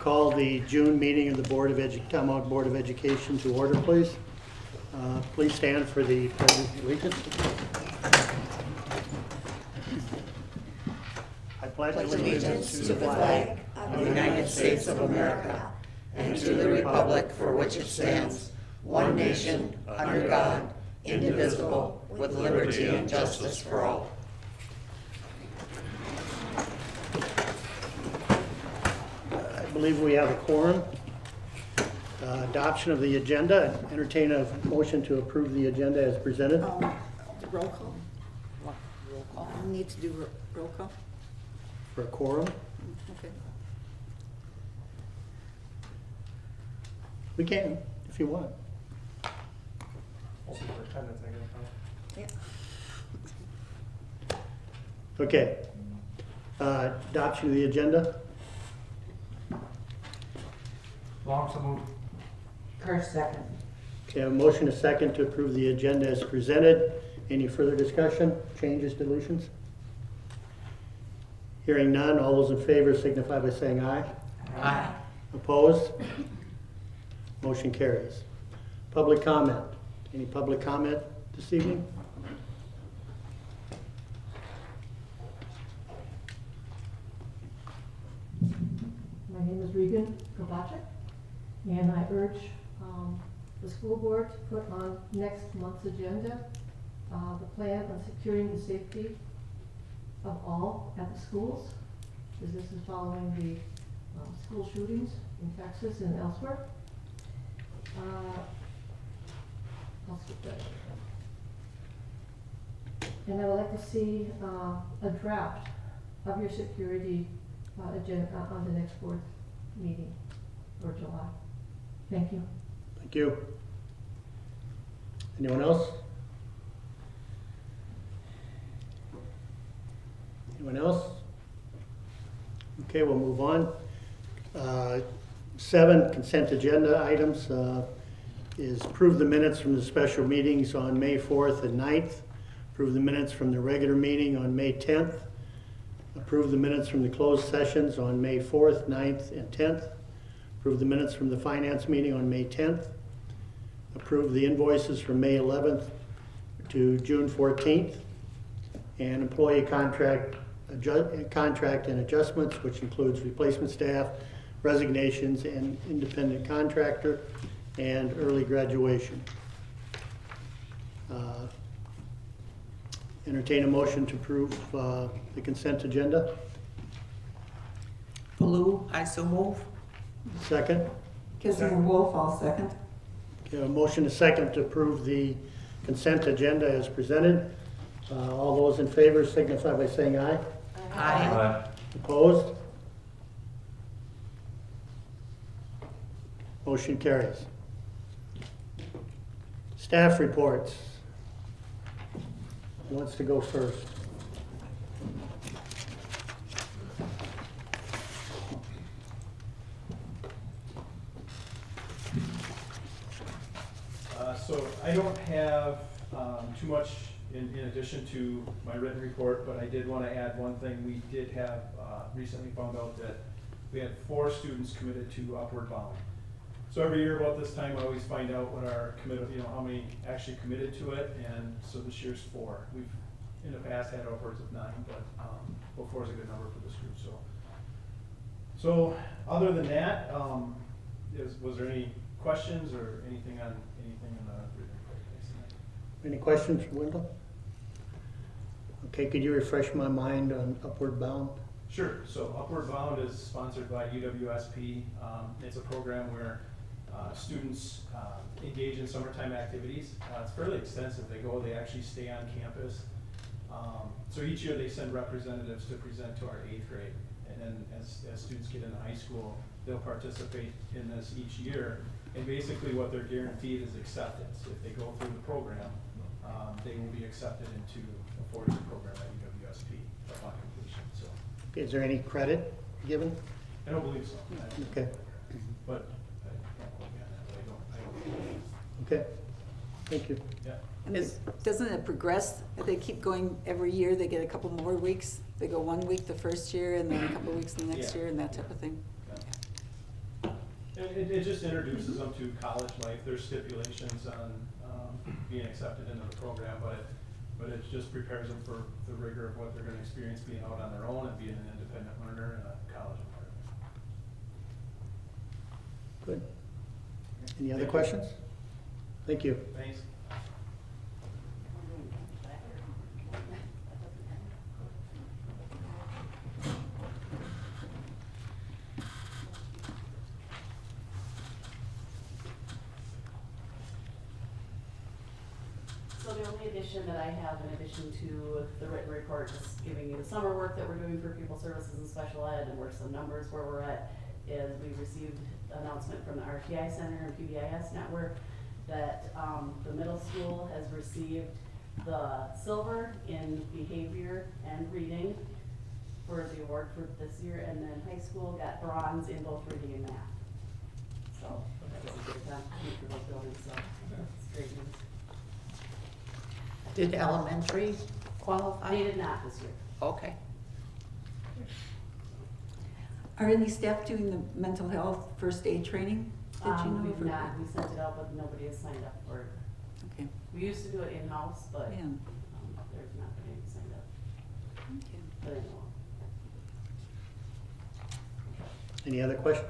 call the June meeting of the Tomahawk Board of Education to order, please. Please stand for the Pledge of Allegiance. I pledge Allegiance to the flag of the United States of America and to the republic for which it stands, one nation, under God, indivisible, with liberty and justice for all. I believe we have a quorum. Adoption of the agenda. Entertain a motion to approve the agenda as presented. Roll call? Roll call. Need to do roll call? For a quorum. Okay. We can, if you want. Also for attendance, I guess. Yeah. Okay. Adoption of the agenda. Long so moved. First, second. Okay, a motion a second to approve the agenda as presented. Any further discussion, changes, deletions? Hearing none, all those in favor signify by saying aye. Aye. Opposed? Motion carries. Public comment. Any public comment this evening? My name is Regan Kobachek, and I urge the school board to put on next month's agenda the plan on securing the safety of all at the schools, as this is following the school shootings in Texas and elsewhere. I'll skip that. And I would like to see a draft of your security agenda on the next board meeting for July. Thank you. Thank you. Anyone else? Anyone else? Okay, we'll move on. 7 consent agenda items is approve the minutes from the special meetings on May 4th and 9th. Approve the minutes from the regular meeting on May 10th. Approve the minutes from the closed sessions on May 4th, 9th, and 10th. Approve the minutes from the finance meeting on May 10th. Approve the invoices from May 11th to June 14th. And employee contract and adjustments, which includes replacement staff, resignations, and independent contractor, and early graduation. Entertain a motion to approve the consent agenda. Baloo, I so move. Second. Kissing Wolf, I'll second. Okay, a motion is second to approve the consent agenda as presented. All those in favor signify by saying aye. Aye. Opposed? Motion carries. Staff reports. Who wants to go first? So I don't have too much in addition to my written report, but I did want to add one thing. We did have recently found out that we had 4 students committed to Upward Bound. So every year about this time, I always find out what our committed, how many actually committed to it, and so this year's 4. We've in the past had upwards of 9, but 4 is a good number for this group. So other than that, was there any questions or anything in the written report? Any questions for Wendell? Okay, could you refresh my mind on Upward Bound? Sure. So Upward Bound is sponsored by UWSP. It's a program where students engage in summertime activities. It's fairly extensive. They actually stay on campus. So each year they send representatives to present to our 8th grade. And then as students get into high school, they'll participate in this each year. And basically what they're guaranteed is acceptance. If they go through the program, they will be accepted into a 4-year program at UWSP upon completion. So Okay, is there any credit given? I don't believe so. Okay, But I can't quote me on that, but I don't. okay, thank you. Yeah. And doesn't it progress? They keep going every year, they get a couple more weeks. They go 1 week the first year and then a couple weeks the next Yeah. year and that type of thing. Yeah. And it just introduces them to college life. There's stipulations on being accepted into the program, but it just prepares them for the rigor of what they're gonna experience being out on their own and being an independent learner in a college environment. Good. Any other questions? Thank you. Thanks. So the only addition that I have in addition to the written report, just giving you the summer work that we're doing for pupil services and special ed and where some numbers where we're at, is we received an announcement from the RTI Center and PBIS Network that the middle school has received the silver in behavior and reading for the award for this year, and then high school got bronze in both reading and math. So that was a good time for those buildings, so it's great news. Did elementary qualify? They did not this year. Okay. Are any staff doing the mental health first aid training? Did you know? We've not, we sent it out, but nobody has signed up for it. Okay, We used to do it in-house, but yeah, there's not been any signed up, okay. but I know. Any other questions?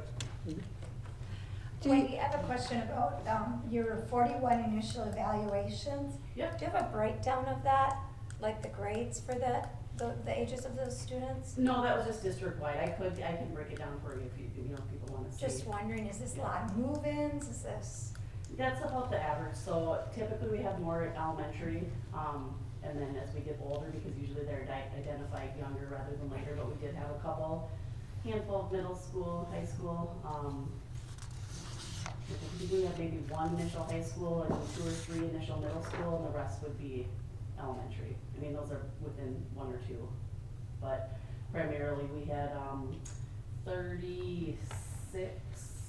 Wendy, I have a question about your 41 initial evaluations. Yep. Do you have a breakdown of that, like the grades for the ages of those students? No, that was just district-wide. I can break it down for you if if people want to see. Just wondering, is this a lot of move-ins? Is this? That's about the average. So typically we have more at elementary, and then as we get older, because usually they're identified younger rather than later, but we did have a handful of middle school, high school. I think we have maybe one initial high school and 2 or 3 initial middle school, and the rest would be elementary. I mean, those are within 1 or 2. But primarily, we had 36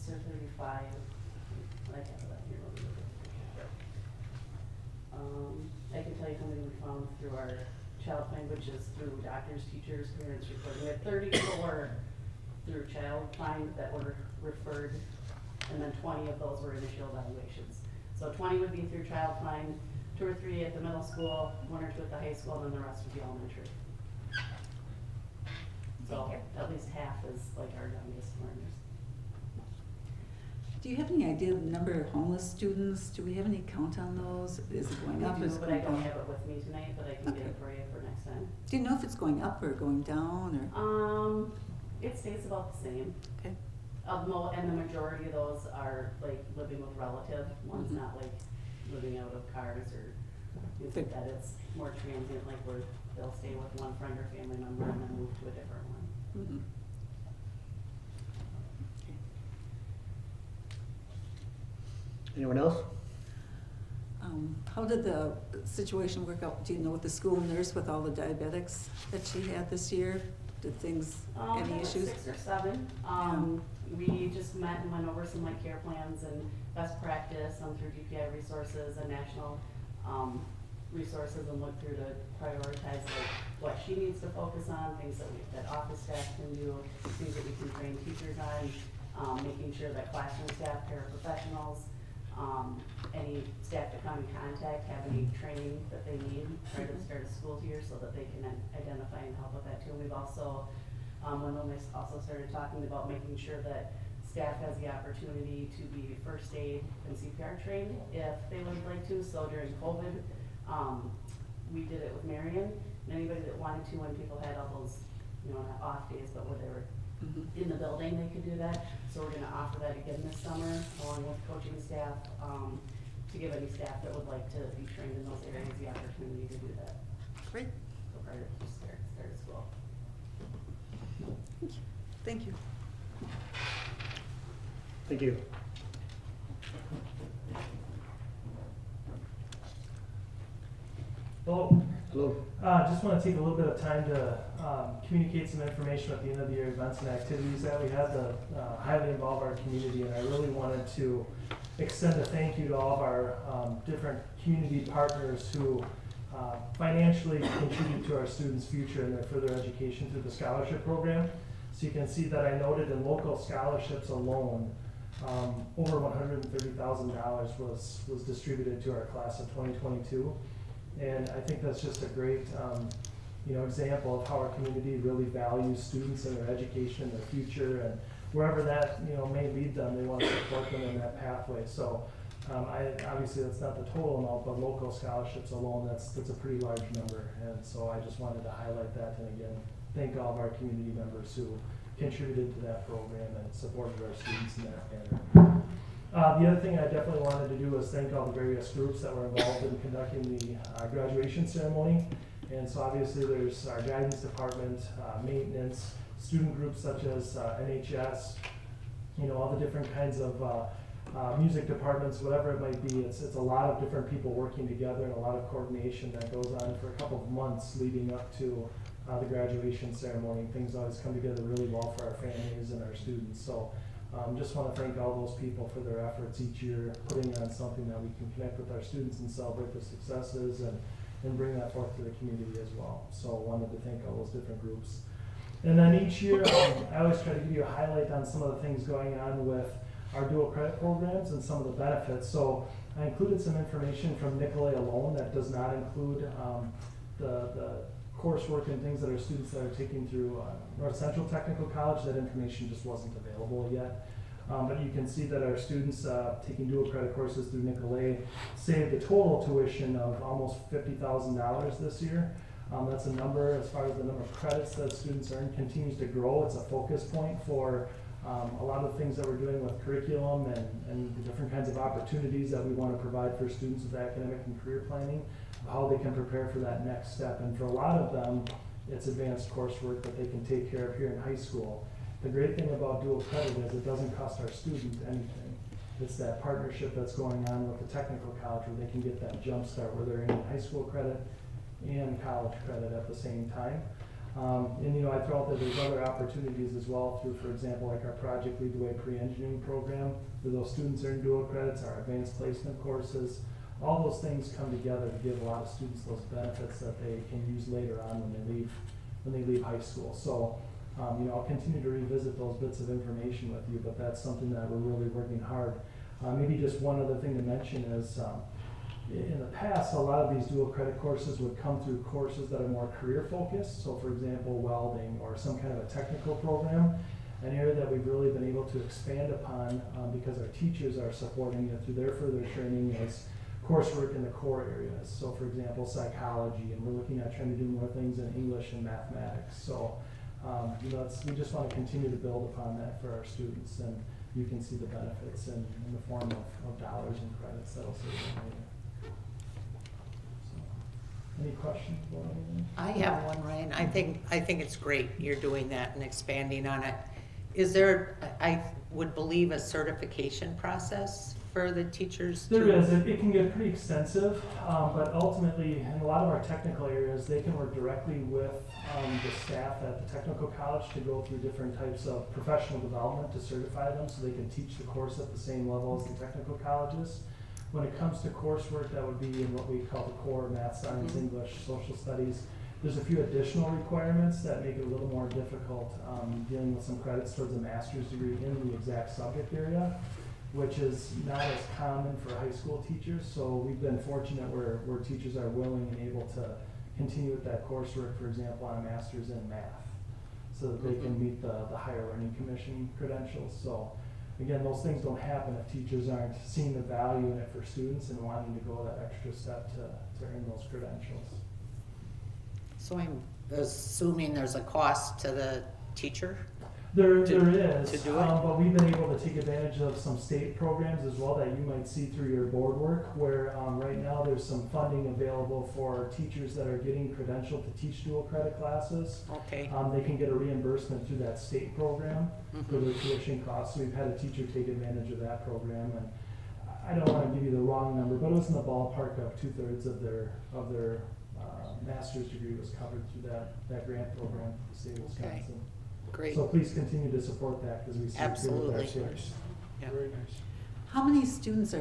or 35. I have that here. Let me look at it. I can tell you how many we found through our child find, which is through doctors, teachers, parents reporting. We had 34 through child find that were referred, and then 20 of those were initial evaluations. So 20 would be through child find, 2 or 3 at the middle school, 1 or 2 at the high school, and then the rest would be elementary. So Thank you. at least half is like our youngest learners. Do you have any idea of the number of homeless students? Do we have any count on those? Is it going up? We Is do, it but I going don't down? have it with me tonight, but I can get it for you for next time. Do you know if it's going up or going down or? It stays about the same. Okay, And the majority of those are like living with relative, one's Mhm. not like living out of cars or things like that. It's more transient, like where they'll stay with one friend or family member and then move to a different one. mhm. Okay. Anyone else? How did the situation work out? Do you know with the school nurse with all the diabetics that she had this year? Did things, any There were issues? 6 or 7. We just met and went over some like care plans and best practice through DPI resources and national resources, and looked through to prioritize like what she needs to focus on, things that office staff can do, things that we can train teachers on, making sure that classroom staff, paraprofessionals, any staff that come in contact have any training that they need prior to the start of school year so that they can identify and help with that too. And we've also, when we also started talking about making sure that staff has the opportunity to be first aid and CPR trained if they would like to. So during COVID, we did it with Marion, and anybody that wanted to, when people had all those, not off days, but where they were Mhm. in the building, they could do that. So we're gonna offer that again this summer, along with coaching staff, to give any staff that would like to be trained in those areas the opportunity to do that. Great, So prior to start of school. thank you. Thank you. Hello. Hello. Just want to take a little bit of time to communicate some information at the end of the year events and activities that we had to highly involve our community, and I really wanted to extend a thank you to all of our different community partners who financially contribute to our students' future and their further education through the scholarship program. So you can see that I noted in local scholarships alone, over $130,000 was distributed to our class of 2022. And I think that's just a great example of how our community really values students and their education, their future, and wherever that may lead them, they want to support them in that pathway. So obviously that's not the total amount, but local scholarships alone, that's a pretty large number. And so I just wanted to highlight that, and again, thank all of our community members who contributed to that program and supported our students in that manner. The other thing I definitely wanted to do was thank all the various groups that were involved in conducting the graduation ceremony. And so obviously there's our guidance department, maintenance, student groups such as NHS, all the different kinds of music departments, whatever it might be. It's a lot of different people working together and a lot of coordination that goes on for a couple of months leading up to the graduation ceremony. Things always come together really well for our families and our students. So just want to thank all those people for their efforts each year, putting on something that we can connect with our students and celebrate their successes and bring that forth to the community as well. So wanted to thank all those different groups. And then each year, I always try to give you a highlight on some of the things going on with our dual credit programs and some of the benefits. So I included some information from Nicolet alone that does not include the coursework and things that our students that are taking through North Central Technical College. That information just wasn't available yet. But you can see that our students taking dual credit courses through Nicolet saved a total tuition of almost $50,000 this year. That's a number, as far as the number of credits that students earn continues to grow. It's a focus point for a lot of things that we're doing with curriculum and the different kinds of opportunities that we want to provide for students with academic and career planning, how they can prepare for that next step. And for a lot of them, it's advanced coursework that they can take care of here in high school. The great thing about dual credit is it doesn't cost our student anything. It's that partnership that's going on with the technical college where they can get that jump start where they're in high school credit and college credit at the same time. And I throw out that there's other opportunities as well through, for example, like our Project Lead the Way pre-engineering program, where those students earn dual credits, our advanced placement courses. All those things come together to give a lot of students those benefits that they can use later on when they leave high school. So I'll continue to revisit those bits of information with you, but that's something that we're really working hard. Maybe just one other thing to mention is in the past, a lot of these dual credit courses would come through courses that are more career focused. So for example, welding or some kind of a technical program, an area that we've really been able to expand upon because our teachers are supporting it through their further training is coursework in the core areas. So for example, psychology, and we're looking at trying to do more things in English and mathematics. So we just want to continue to build upon that for our students, and you can see the benefits in the form of dollars and credits that'll save them later. Any questions about anything? I have one, Ryan. I think it's great you're doing that and expanding on it. Is there, I would believe, a certification process for the teachers? There is. It can get pretty extensive, but ultimately, in a lot of our technical areas, they can work directly with the staff at the technical college to go through different types of professional development to certify them so they can teach the course at the same level as the technical colleges. When it comes to coursework, that would be in what we call the core: math, science, English, social studies. There's a few additional requirements that make it a little more difficult dealing with some credits towards a master's degree in the exact subject area, which is not as common for high school teachers. So we've been fortunate where teachers are willing and able to continue with that coursework, for example, on a master's in math, so that they can meet the Higher Learning Commission credentials. So again, those things don't happen if teachers aren't seeing the value in it for students and wanting to go that extra step to earn those credentials. So I'm assuming there's a cost to the teacher? There is, to do it? but we've been able to take advantage of some state programs as well that you might see through your board work, where right now there's some funding available for teachers that are getting credentialed to teach dual credit classes. Okay. They can get a reimbursement through that state program for their tuition costs. So we've had a teacher take advantage of that program, and I don't want to give you the wrong number, but it was in the ballpark of 2/3 of their master's degree was covered through that grant program for the state of Wisconsin. Okay. Great. So please continue to support that because we see it here with Absolutely. our students. Yeah. Very nice. How many students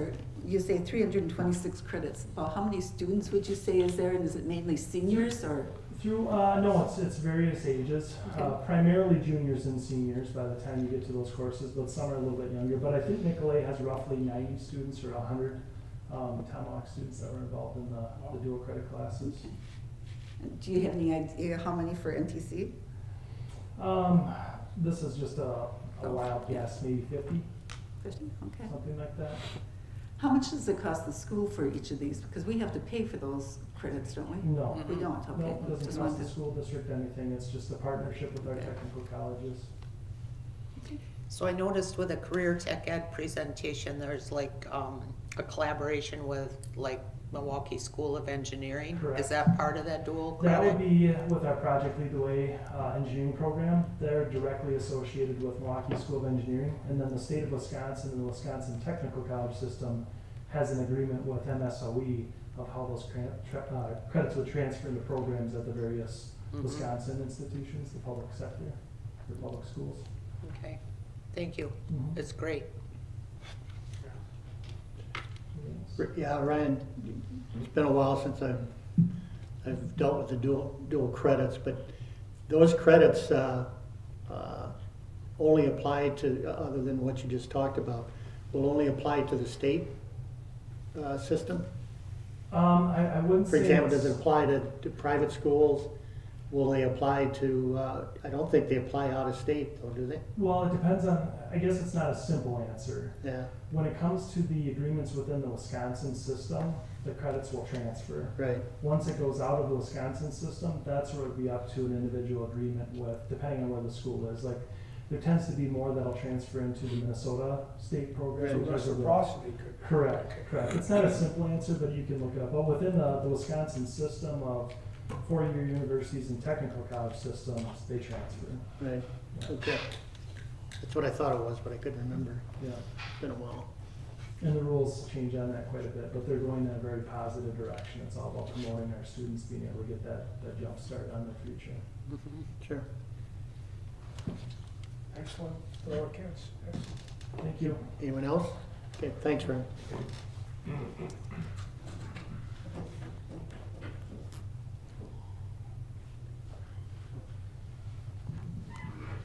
you say 326 credits, about how many students would you say is there, and is it mainly seniors or Through, no, it's various ages, primarily juniors and seniors by the time you get to those courses, but some are a little bit younger. But I think Nicolay has roughly 90 students or 100 Tomahawk students that were involved in the dual credit classes. And do you have any idea how many for NTC? This is just a wild guess, maybe 50, 50, okay. something like that. How much does it cost the school for each of these? Because we have to pay for those credits, don't we? No. We don't, okay. No, it Just doesn't cost wanted- the school district anything, it's just a partnership with our Okay. technical colleges. So I noticed with a career tech ed presentation, there's like a collaboration with like Milwaukee School of Engineering. Correct. Is that part of that dual That credit? would be with our Project Lead the Way engineering program. They're directly associated with Milwaukee School of Engineering. And then the state of Wisconsin and the Wisconsin Technical College System has an agreement with MSOE of how those credits would transfer into programs at the various Mhm. Wisconsin institutions, the public sector, the public schools. Okay, thank you. Mhm. It's great. Yes. Yeah, Ryan, it's been a while since I've dealt with the dual credits, but those credits only apply to, other than what you just talked about, will only apply to the state system? I wouldn't For say example, does it it's- apply to private schools? Will they apply to, I don't think they apply out of state though, do they? Well, it depends on, I guess it's not a simple answer. Yeah, When it comes to the agreements within the Wisconsin system, the credits will transfer. right, Once it goes out of the Wisconsin system, that's where it'd be up to an individual agreement with, depending on where the school is. Like, there tends to be more that'll transfer into the Minnesota state program. Right. because of the- Reciprocity could. Correct, correct. It's not a simple answer, but you can look it up. But within the Wisconsin system of four-year universities and technical college systems, they transfer. right, Yeah. okay. That's what I thought it was, but I couldn't remember. Yeah. It's been a while. And the rules change on that quite a bit, but they're going in a very positive direction. It's all about promoting our students being able to get that jump start on their future. Mhm. Sure. Excellent for our kids. Excellent. Thank you. Anyone else? Okay, thanks, Ryan.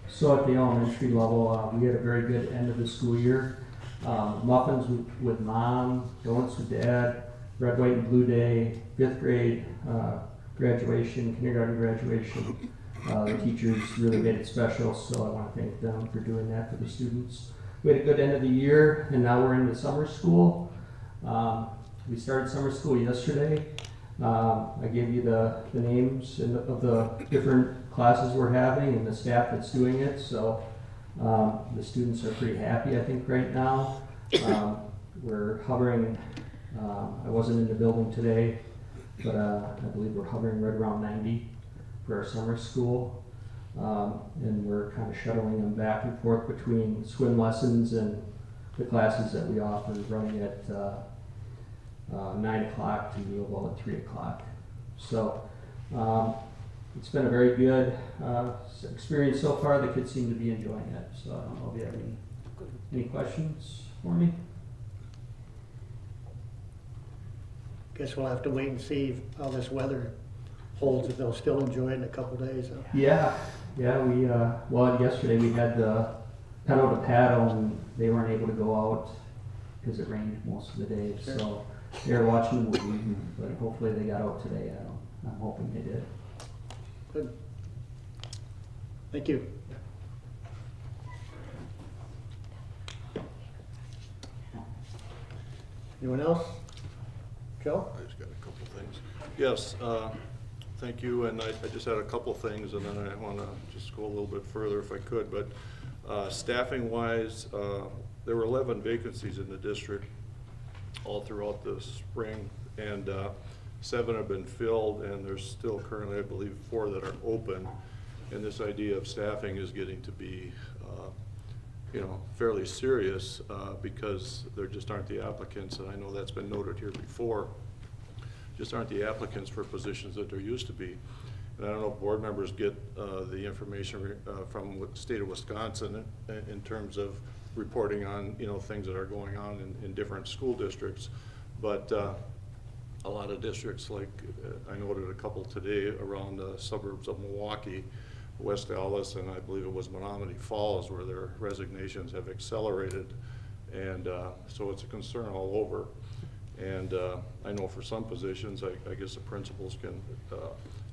So at the elementary level, we had a very good end of the school year. Muffins with mom, donuts with dad, red, white, and blue day, 5th grade graduation, kindergarten graduation. The teachers really made it special, so I want to thank them for doing that for the students. We had a good end of the year, and now we're into summer school. We started summer school yesterday. I gave you the names of the different classes we're having and the staff that's doing it, so the students are pretty happy, I think, right now. We're hovering, I wasn't in the building today, but I believe we're hovering right around 90 for our summer school. And we're kind of shuttling them back and forth between swim lessons and the classes that we offer, running at 9 o'clock to about at 3 o'clock. So it's been a very good experience so far. The kids seem to be enjoying it. So I don't know if you have any questions for me? Guess we'll have to wait and see how this weather holds, if they'll still enjoy it in a couple days. Huh? Yeah, we, well, yesterday we had the pedal to paddle and they weren't able to go out because it rained most of the day. Sure. So they were watching the movie, but hopefully they got out today. I'm hoping they did. Good. Thank you. Anyone else? Joe? I just got a couple things. Yes, thank you, and I just had a couple things, and then I want to just go a little bit further if I could, but staffing-wise, there were 11 vacancies in the district all throughout the spring, and 7 have been filled, and there's still currently, I believe, 4 that are open, and this idea of staffing is getting to be fairly serious because there just aren't the applicants, and I know that's been noted here before, just aren't the applicants for positions that there used to be. And I don't know if board members get the information from the state of Wisconsin in terms of reporting on, things that are going on in different school districts. But a lot of districts, like I noted a couple today around the suburbs of Milwaukee, West Allis, and I believe it was Menominee Falls, where their resignations have accelerated. And so it's a concern all over. And I know for some positions, I guess the principals can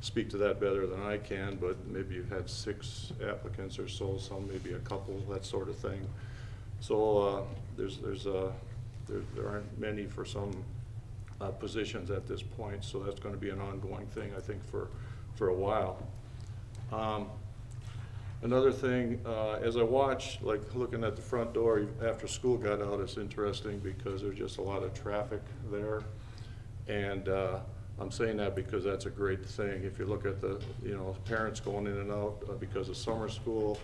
speak to that better than I can, but maybe you've had 6 applicants or so, some maybe a couple, that sort of thing. So there aren't many for some positions at this point, so that's going to be an ongoing thing, I think, for a while. Another thing, as I watch, like looking at the front door after school got out, it's interesting because there's just a lot of traffic there. And I'm saying that because that's a great thing. If you look at the, parents going in and out because of summer school,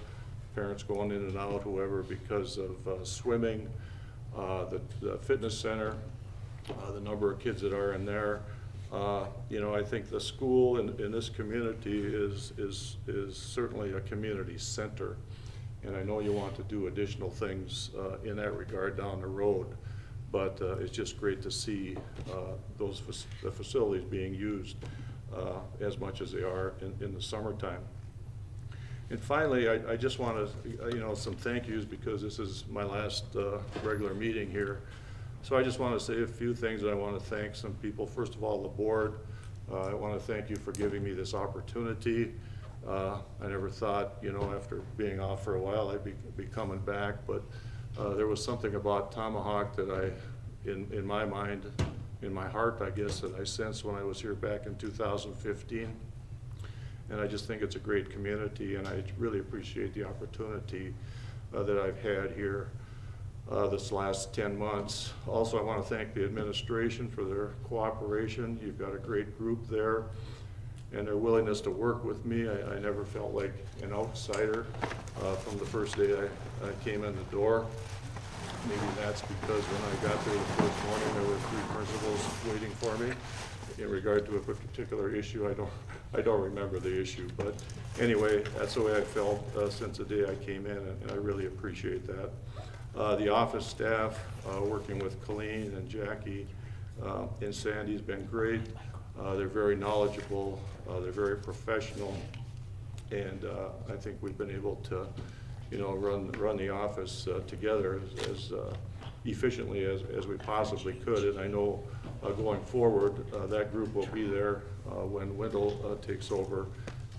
parents going in and out, whoever, because of swimming, the fitness center, the number of kids that are in there. I think the school in this community is certainly a community center, and I know you want to do additional things in that regard down the road, but it's just great to see the facilities being used as much as they are in the summertime. And finally, I just want to, some thank yous, because this is my last regular meeting here. So I just want to say a few things, and I want to thank some people. First of all, the board. I want to thank you for giving me this opportunity. I never thought, after being off for a while, I'd be coming back, but there was something about Tomahawk that in my mind, in my heart, I guess, that I sensed when I was here back in 2015. And I just think it's a great community, and I really appreciate the opportunity that I've had here this last 10 months. Also, I want to thank the administration for their cooperation. You've got a great group there, and their willingness to work with me. I never felt like an outsider from the first day I came in the door. Maybe that's because when I got there the first morning, there were 3 principals waiting for me in regard to a particular issue. I don't remember the issue, but anyway, that's the way I felt since the day I came in, and I really appreciate that. The office staff, working with Colleen and Jackie and Sandy, has been great. They're very knowledgeable, they're very professional, and I think we've been able to, run the office together as efficiently as we possibly could. And I know going forward, that group will be there when Wendell takes over,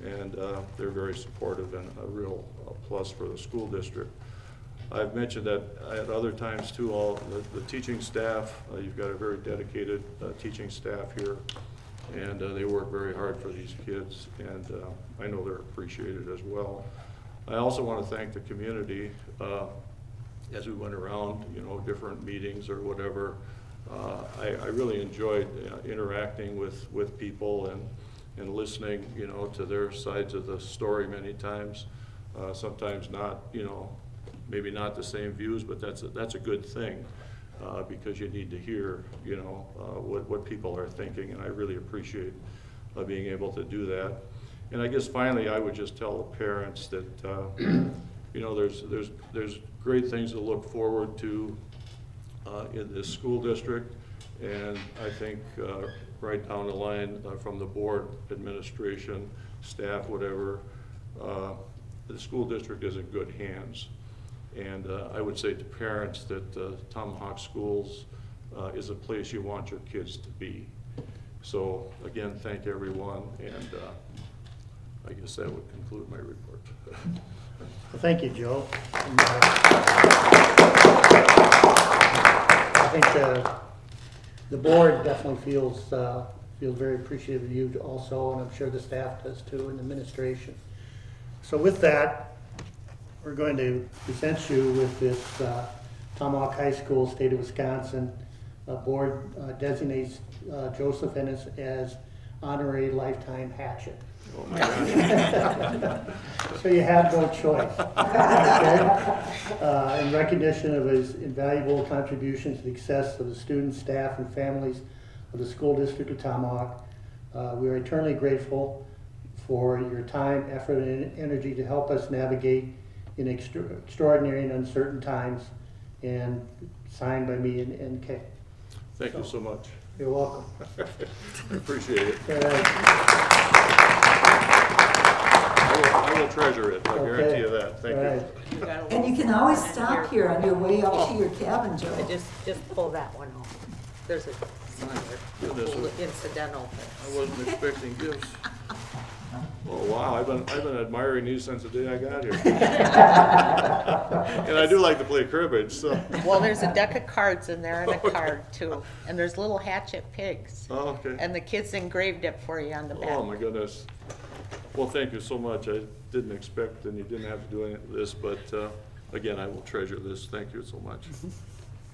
and they're very supportive and a real plus for the school district. I've mentioned that at other times too, all the teaching staff, you've got a very dedicated teaching staff here, and they work very hard for these kids, and I know they're appreciated as well. I also want to thank the community as we went around, different meetings or whatever. I really enjoyed interacting with people and listening, to their sides of the story many times. Sometimes not, maybe not the same views, but that's a good thing because you need to hear, what people are thinking, and I really appreciate being able to do that. And I guess finally, I would just tell the parents that there's great things to look forward to in this school district, and I think right down the line from the board, administration, staff, whatever, the school district is in good hands. And I would say to parents that Tomahawk Schools is a place you want your kids to be. So again, thank everyone, and I guess that would conclude my report. Well, thank you, Joe. And, I think the board definitely feels very appreciative of you also, and I'm sure the staff does too, and the administration. So with that, we're going to present you with this Tomahawk High School, State of Wisconsin board designates Joseph Ennis as honorary lifetime Hatchet. Oh my gosh. So you have no choice. Okay? In recognition of his invaluable contribution to the success of the students, staff, and families of the school district of Tomahawk, we are eternally grateful for your time, effort, and energy to help us navigate in extraordinary and uncertain times, and signed by me and Kay. Thank you so much. You're welcome. I appreciate it. All right. I will treasure it, I guarantee you that. Thank All you. right. And you can always stop here on your way up to your cabin, Joe. Just pull that one off. There's a Goodness, little incidental. I wasn't expecting gifts. Oh, wow, I've been admiring these since the day I got here. And I do like to play cribbage, so. Well, there's a deck of cards in there and a card too. And there's little hatchet pigs. Oh, okay. And the kids engraved it for you on the back. Oh, my goodness. Well, thank you so much. I didn't expect, and you didn't have to do any of this, but again, I will treasure this. Thank you so much.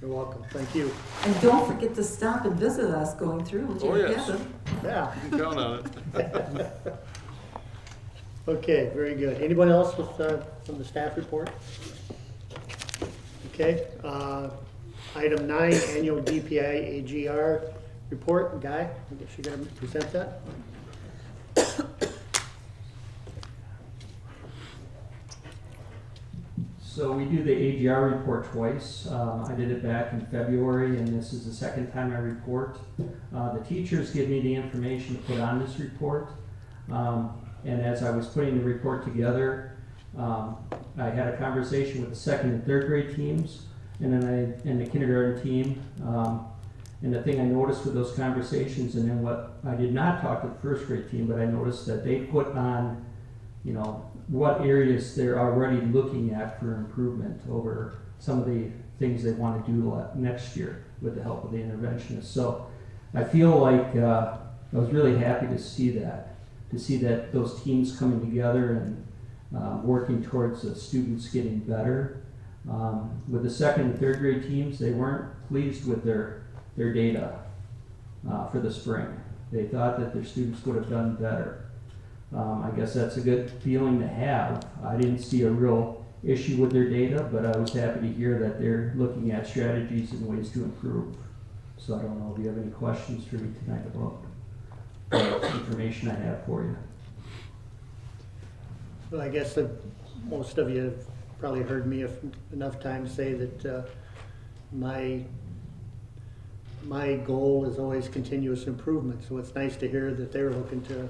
You're welcome. Thank you. And don't forget to stop and visit us going through Oh, your yes. cabin. Yeah. You can count on it. Okay, very good. Anyone else with, from the staff report? Okay, item 9, annual DPI AGR report. Guy, I guess you're gonna present that? So we do the AGR report twice. I did it back in February, and this is the second time I report. The teachers give me the information to put on this report. And as I was putting the report together, I had a conversation with the second and third grade teams, and then and the kindergarten team. And the thing I noticed with those conversations, and then what I did not talk to the first grade team, but I noticed that they put on, you know, what areas they're already looking at for improvement over some of the things they want to do next year with the help of the interventionists. So I feel like I was really happy to see that those teams coming together and working towards the students getting better. With the second and third grade teams, they weren't pleased with their data for the spring. They thought that their students would have done better. I guess that's a good feeling to have. I didn't see a real issue with their data, but I was happy to hear that they're looking at strategies and ways to improve. So I don't know if you have any questions for me tonight about the information I have for you. Well, I guess that most of you have probably heard me enough times say that my goal is always continuous improvement. So it's nice to hear that they're looking to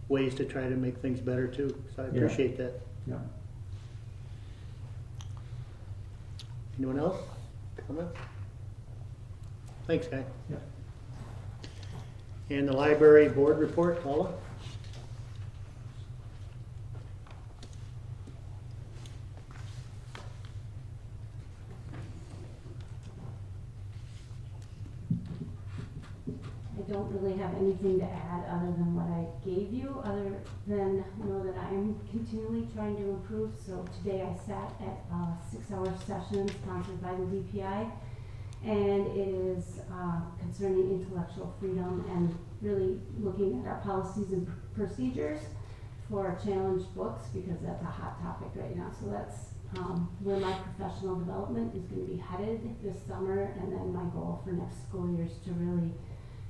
ways to try to make things better too. So I appreciate that. Yeah. Anyone else? Comment? Thanks, Guy. Yeah. And the library board report, Paula? I don't really have anything to add other than what I gave you, other than know that I am continually trying to improve. So today I sat at a 6-hour session sponsored by the DPI, and it is concerning intellectual freedom and really looking at our policies and procedures for challenged books, because that's a hot topic right now. So that's where my professional development is going to be headed this summer, and then my goal for next school year is to really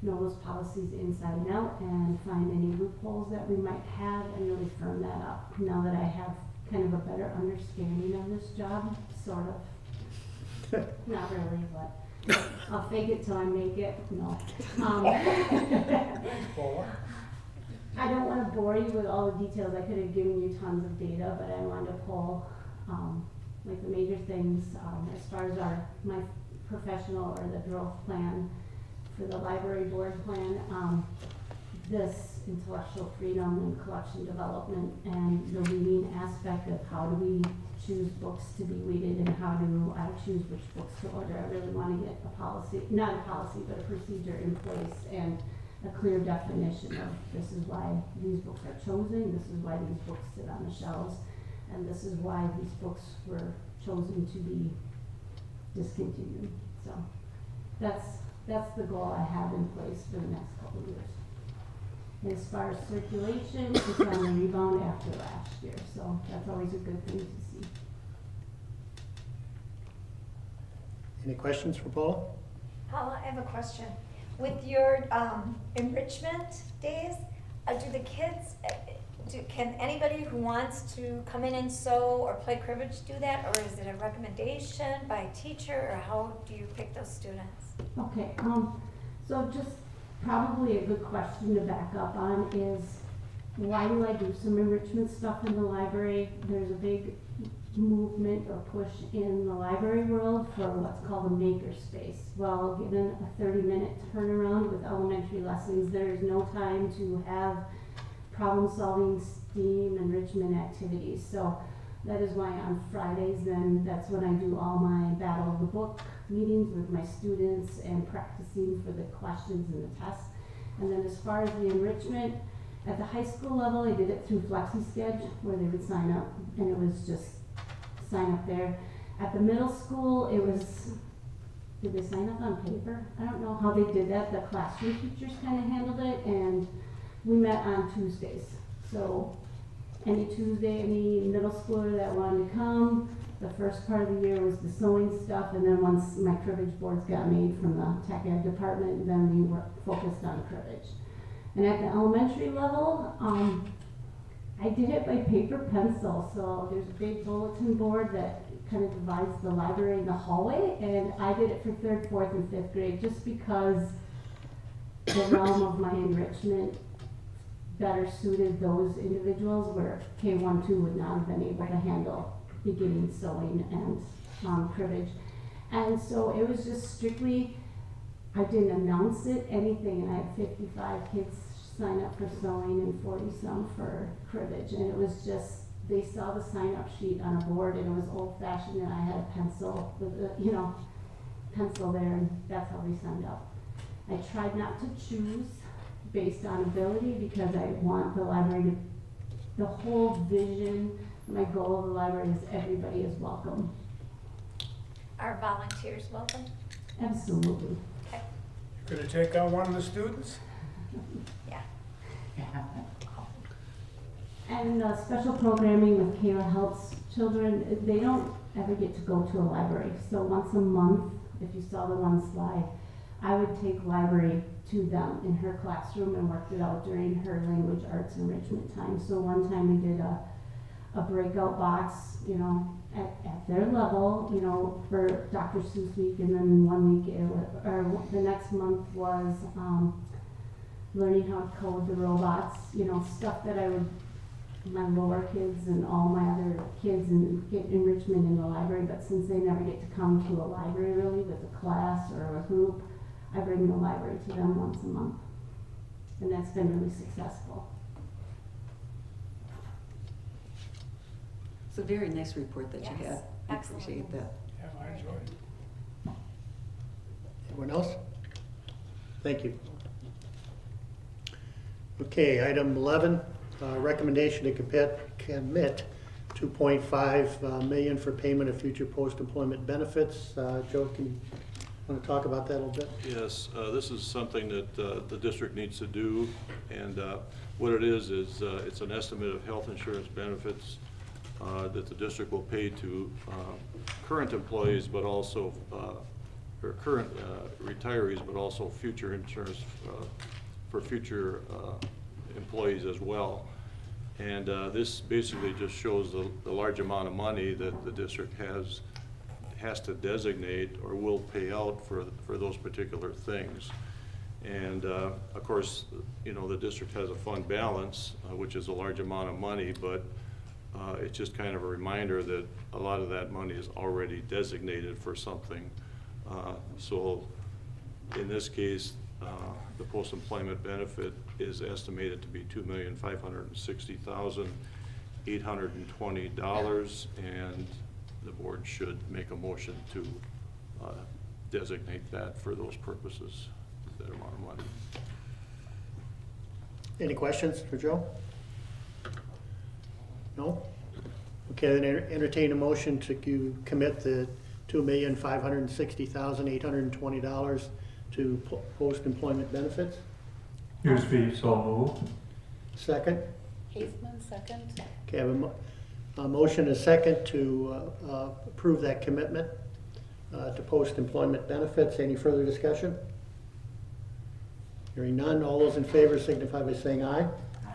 know those policies inside and out and find any loopholes that we might have and really firm that up. Now that I have kind of a better understanding of this job, sort of. Not really, but I'll fake it till I make it. No. I don't want to bore you with all the details. I could have given you tons of data, but I wanted to pull like the major things as far as my professional or the growth plan for the library board plan. This intellectual freedom and collection development and the weeding aspect of how do we choose books to be weeded and how do I choose which books to order. I really want to get a policy, not a policy, but a procedure in place and a clear definition of this is why these books are chosen, this is why these books sit on the shelves, and this is why these books were chosen to be discontinued. So that's the goal I have in place for the next couple of years. As far as circulation, it's on a rebound after last year, so that's always a good thing to see. Any questions for Paula? Paula, I have a question. With your enrichment days, do the kids, can anybody who wants to come in and sew or play cribbage do that? Or is it a recommendation by a teacher, or how do you pick those students? Okay, so just probably a good question to back up on is, why do I do some enrichment stuff in the library? There's a big movement or push in the library world for what's called a maker space. Well, given a 30-minute turnaround with elementary lessons, there's no time to have problem-solving STEAM enrichment activities. So that is why on Fridays, then that's when I do all my Battle of the Book meetings with my students and practicing for the questions and the tests. And then as far as the enrichment, at the high school level, I did it through FlexiSketch, where they would sign up, and it was just sign up there. At the middle school, it was, did they sign up on paper? I don't know how they did that. The classroom teachers kind of handled it, and we met on Tuesdays. So any Tuesday, any middle schooler that wanted to come, the first part of the year was the sewing stuff, and then once my cribbage boards got made from the tech ed department, then we were focused on cribbage. And at the elementary level, I did it by paper pencil. So there's a big bulletin board that kind of divides the library and the hallway, and I did it for 3rd, 4th, and 5th grade just because the realm of my enrichment better suited those individuals, where K1, 2 would not have been able to handle beginning sewing and cribbage. And so it was just strictly, I didn't announce it, anything, and I had 55 kids sign up for sewing and 40-some for cribbage. And it was just, they saw the sign-up sheet on a board, and it was old-fashioned, and I had a pencil with a, pencil there, and that's how they signed up. I tried not to choose based on ability, because I want the library to, the whole vision, my goal of the library is everybody is welcome. Are volunteers welcome? Absolutely. Okay. You're gonna take on one of the students? Yeah. And special programming with Kayla helps children. They don't ever get to go to a library. So once a month, if you saw the one slide, I would take library to them in her classroom and worked it out during her language arts enrichment time. So one time we did a breakout box, at their level, for Dr. Seuss week, and then one week, or the next month was learning how to code the robots, stuff that I would, my lower kids and all my other kids, and get enrichment in the library. But since they never get to come to a library really with a class or a group, I bring the library to them once a month, and that's been really successful. It's a very nice report that you Yes, had. I excellent. appreciate that. Yeah, I enjoyed it. Anyone else? Thank you. Okay, item 11, recommendation to commit $2.5 million for payment of future post-employment benefits. Joe, can you want to talk about that a little bit? Yes, this is something that the district needs to do, and what it is it's an estimate of health insurance benefits that the district will pay to current employees, but also or current retirees, but also future insurance for future employees as well. And this basically just shows the large amount of money that the district has to designate or will pay out for those particular things. And of course, the district has a fund balance, which is a large amount of money, but it's just kind of a reminder that a lot of that money is already designated for something. So in this case, the post-employment benefit is estimated to be $2,560,820, and the board should make a motion to designate that for those purposes, that amount of money. Any questions for Joe? No? Okay, then entertain a motion to commit the $2,560,820 to post-employment benefits. Here's be so moved. Second? Haithman, second. Okay, I have a motion and a second to approve that commitment to post-employment benefits. Any further discussion? Hearing none, all those in favor signify by saying aye.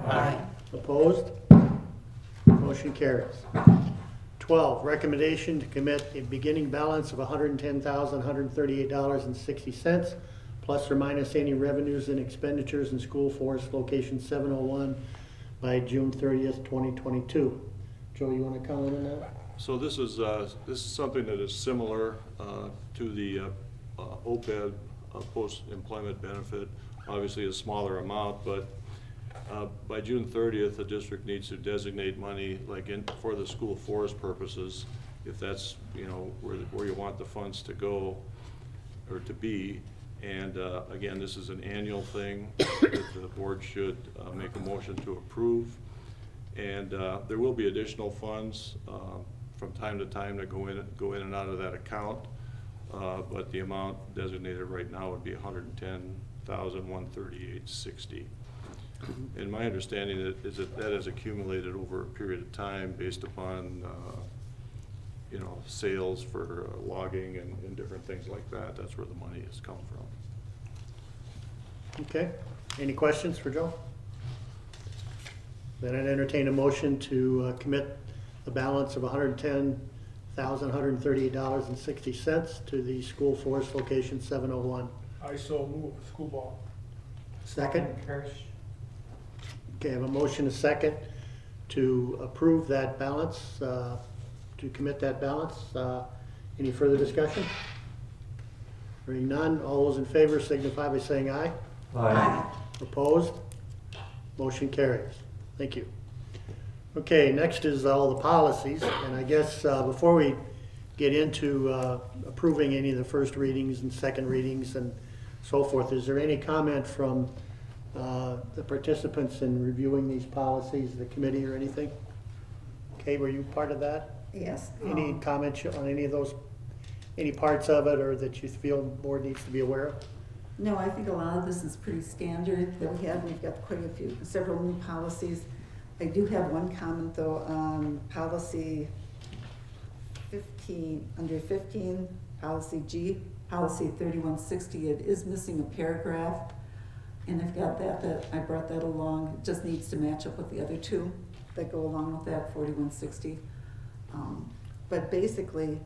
Aye. Opposed? Motion carries. 12, recommendation to commit a beginning balance of $110,138.60 plus or minus any revenues and expenditures in school forest location 701 by June 30th, 2022. Joe, you want to comment on that? So this is something that is similar to the OPEB, post-employment benefit, obviously a smaller amount, but by June 30th, the district needs to designate money for the school forest purposes, if that's, you know, where you want the funds to go or to be. And again, this is an annual thing that the board should make a motion to approve. And there will be additional funds from time to time that go in and out of that account. But the amount designated right now would be $110,138.60. And my understanding is that that has accumulated over a period of time based upon you know, sales for logging and different things like that. That's where the money has come from. Okay, any questions for Joe? Then I'd entertain a motion to commit the balance of $110,138.60 to the school forest location 701. I so move. School ball. Second? Kirsch. Okay, I have a motion, a second, to approve that balance, to commit that balance. Any further discussion? Hearing none, all those in favor signify by saying aye. Aye. Opposed? Motion carries. Thank you. Okay, next is all the policies, and I guess before we get into approving any of the first readings and second readings and so forth, is there any comment from the participants in reviewing these policies, the committee or anything? Kay, were you part of that? Yes. Any comments on any of those, any parts of it, or that you feel the board needs to be aware of? No, I think a lot of this is pretty standard that we have. We've got several new policies. I do have one comment though on policy 15, under 15, policy G, policy 3160. It is missing a paragraph. And I've got that I brought that along. It just needs to match up with the other two that go along with that, 4160. But basically,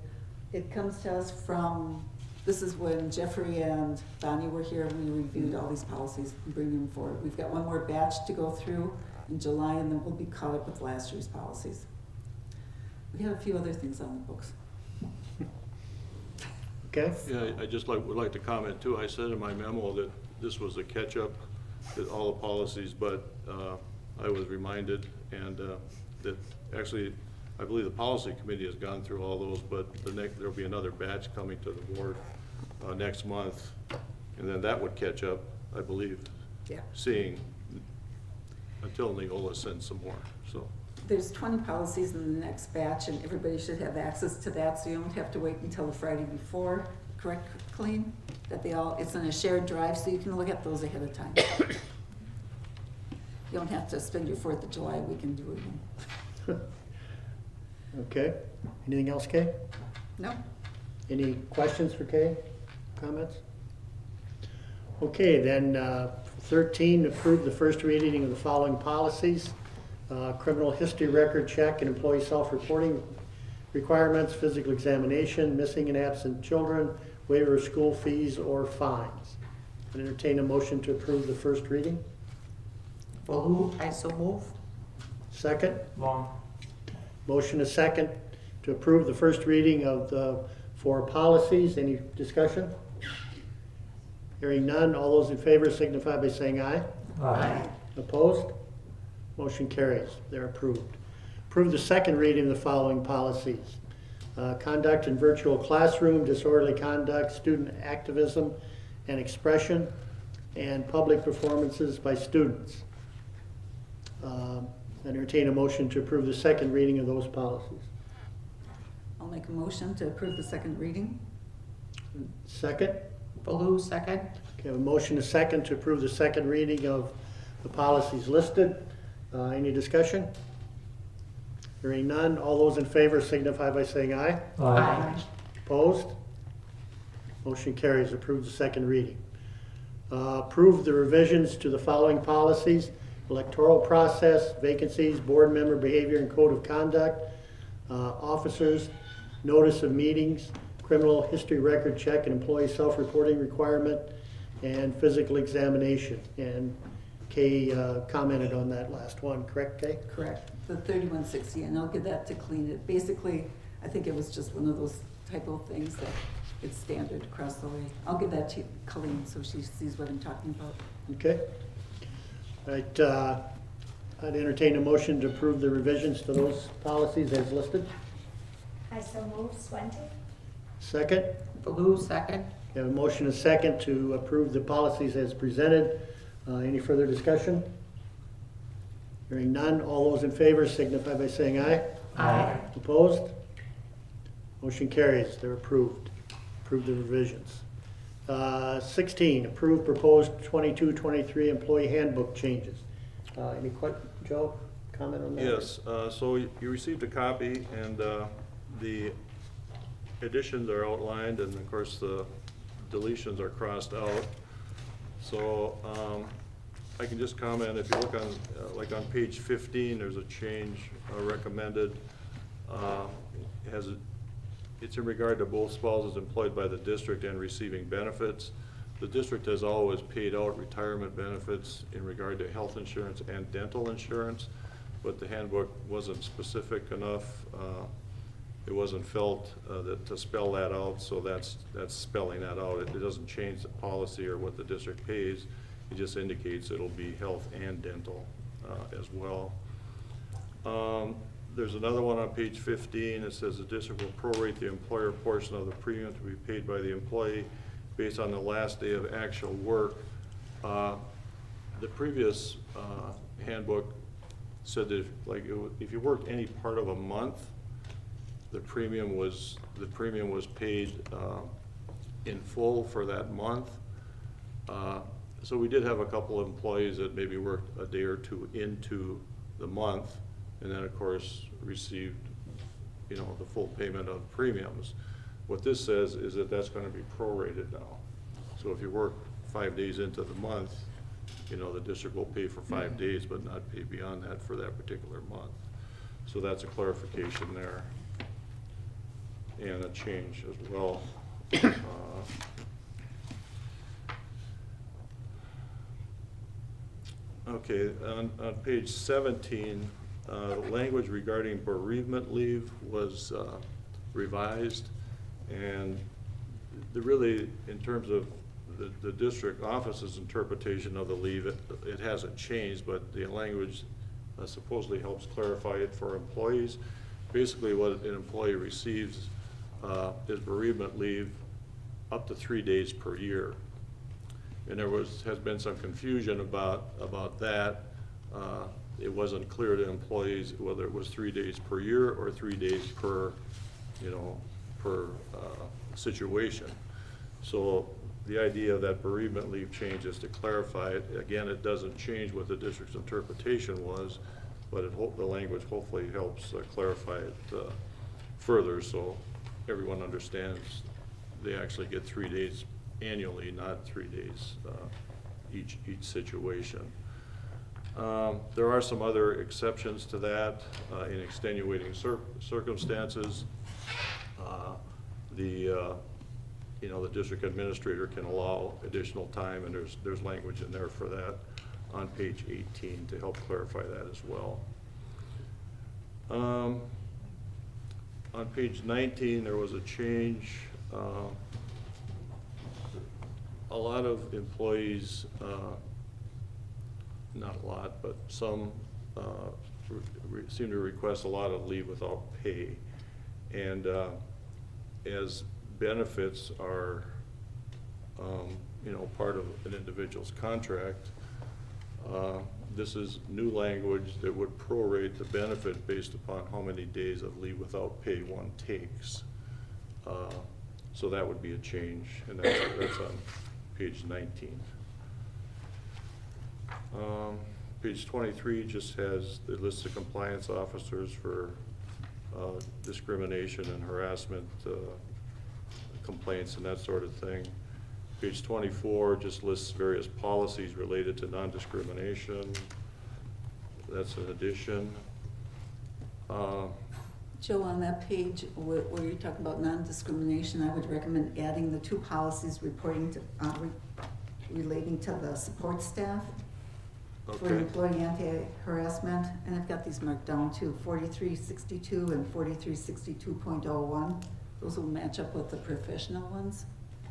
it comes to us from, this is when Jeffrey and Bonnie were here and we reviewed all these policies and bringing them forward. We've got one more batch to go through in July, and then we'll be caught up with last year's policies. We have a few other things on the books. Okay. Yeah, I just would like to comment too. I said in my memo that this was a catch-up with all the policies, but I was reminded, and that actually, I believe the policy committee has gone through all those, but there'll be another batch coming to the board next month, and then that would catch up, I believe. Yeah. Seeing until Neola sends some more. So There's 20 policies in the next batch, and everybody should have access to that, so you don't have to wait until the Friday before, correct, Colleen? That it's in a shared drive, so you can look at those ahead of time. You don't have to spend your 4th of July weekend doing them. Okay. Anything else, Kay? No? Any questions for Kay? Comments? Okay, then 13, approve the first reading of the following policies. Criminal history record check and employee self-reporting requirements, physical examination, missing and absent children, waiver of school fees or fines. I entertain a motion to approve the first reading. I so move. Second? Long. Motion is second to approve the first reading of the 4 policies. Any discussion? Hearing none, all those in favor signify by saying aye. Aye. Opposed? Motion carries. They're approved. Approve the second reading of the following policies. Conduct in virtual classroom, disorderly conduct, student activism and expression, and public performances by students. Entertain a motion to approve the second reading of those policies. I'll make a motion to approve the second reading. Second? Baloo, second. Okay, a motion is second to approve the second reading of the policies listed. Any discussion? Hearing none, all those in favor signify by saying aye. Aye. Opposed? Motion carries. Approve the second reading. Approve the revisions to the following policies: electoral process, vacancies, board member behavior and code of conduct, officers, notice of meetings, criminal history record check and employee self-reporting requirement, and physical examination. And Kay commented on that last one, correct, Kay? Correct, the 3160, and I'll get that to clean it. Basically, I think it was just one of those typo things that it's standard across the way. I'll give that to Colleen so she sees what I'm talking about. Okay. All right, I'd entertain a motion to approve the revisions to those policies as listed. I so move. Swente? Second? Baloo, second. We have a motion and a second to approve the policies as presented. Any further discussion? Hearing none, all those in favor signify by saying aye. Aye. Opposed? Motion carries, they're approved. Approve the revisions. 16, approve proposed 22-23 employee handbook changes. Any Joe, comment on that? Yes, so you received a copy, and the additions are outlined, and of course the deletions are crossed out. So I can just comment, if you look on, like on page 15, there's a change recommended. It's in regard to both spouses employed by the district and receiving benefits. The district has always paid out retirement benefits in regard to health insurance and dental insurance, but the handbook wasn't specific enough. It wasn't felt to spell that out, so that's spelling that out. It doesn't change the policy or what the district pays. It just indicates it'll be health and dental as well. There's another one on page 15. It says the district will prorate the employer portion of the premium to be paid by the employee based on the last day of actual work. The previous handbook said that if you worked any part of a month, the premium was paid in full for that month. So we did have a couple of employees that maybe worked a day or two into the month, and then of course received, the full payment of premiums. What this says is that that's going to be prorated now. So if you work 5 days into the month, the district will pay for 5 days, but not pay beyond that for that particular month. So that's a clarification there, and a change as well. Okay, on page 17, language regarding bereavement leave was revised, and really, in terms of the district office's interpretation of the leave, it hasn't changed, but the language supposedly helps clarify it for employees. Basically, what an employee receives is bereavement leave up to 3 days per year. And there has been some confusion about that. It wasn't clear to employees whether it was 3 days per year or 3 days per situation. So the idea of that bereavement leave change is to clarify it. Again, it doesn't change what the district's interpretation was, but the language hopefully helps clarify it further, so everyone understands they actually get 3 days annually, not 3 days each situation. There are some other exceptions to that in extenuating circumstances. The district administrator can allow additional time, and there's language in there for that on page 18 to help clarify that as well. On page 19, there was a change. A lot of employees, not a lot, but some seem to request a lot of leave without pay. And as benefits are, part of an individual's contract, this is new language that would prorate the benefit based upon how many days of leave without pay one takes. So that would be a change, and that's on page 19. Page 23 just has the list of compliance officers for discrimination and harassment complaints and that sort of thing. Page 24 just lists various policies related to non-discrimination. That's an addition. Joe, on that page where you're talking about non-discrimination, I would recommend adding the 2 policies reporting to relating to the support staff for Okay. employee anti-harassment, and I've got these marked down too, 4362 and 4362.01. Those will match up with the professional ones,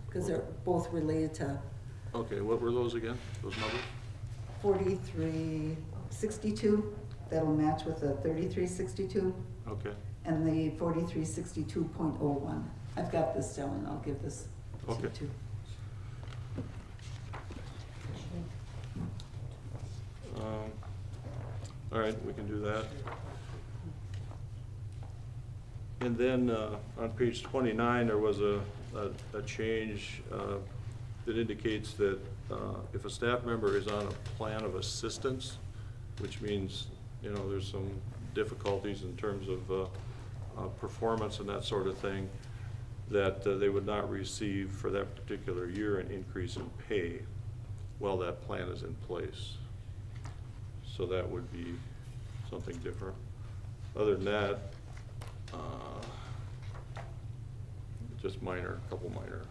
because they're both related to Okay, what were those again, those numbers? 4362, that'll match with the 3362, Okay, and the 4362.01. I've got this down, and I'll give this to you Okay. too. all right, we can do that. And then on page 29, there was a change that indicates that if a staff member is on a plan of assistance, which means, you know, there's some difficulties in terms of performance and that sort of thing, that they would not receive for that particular year an increase in pay while that plan is in place. So that would be something different. Other than that, just minor, a couple minor.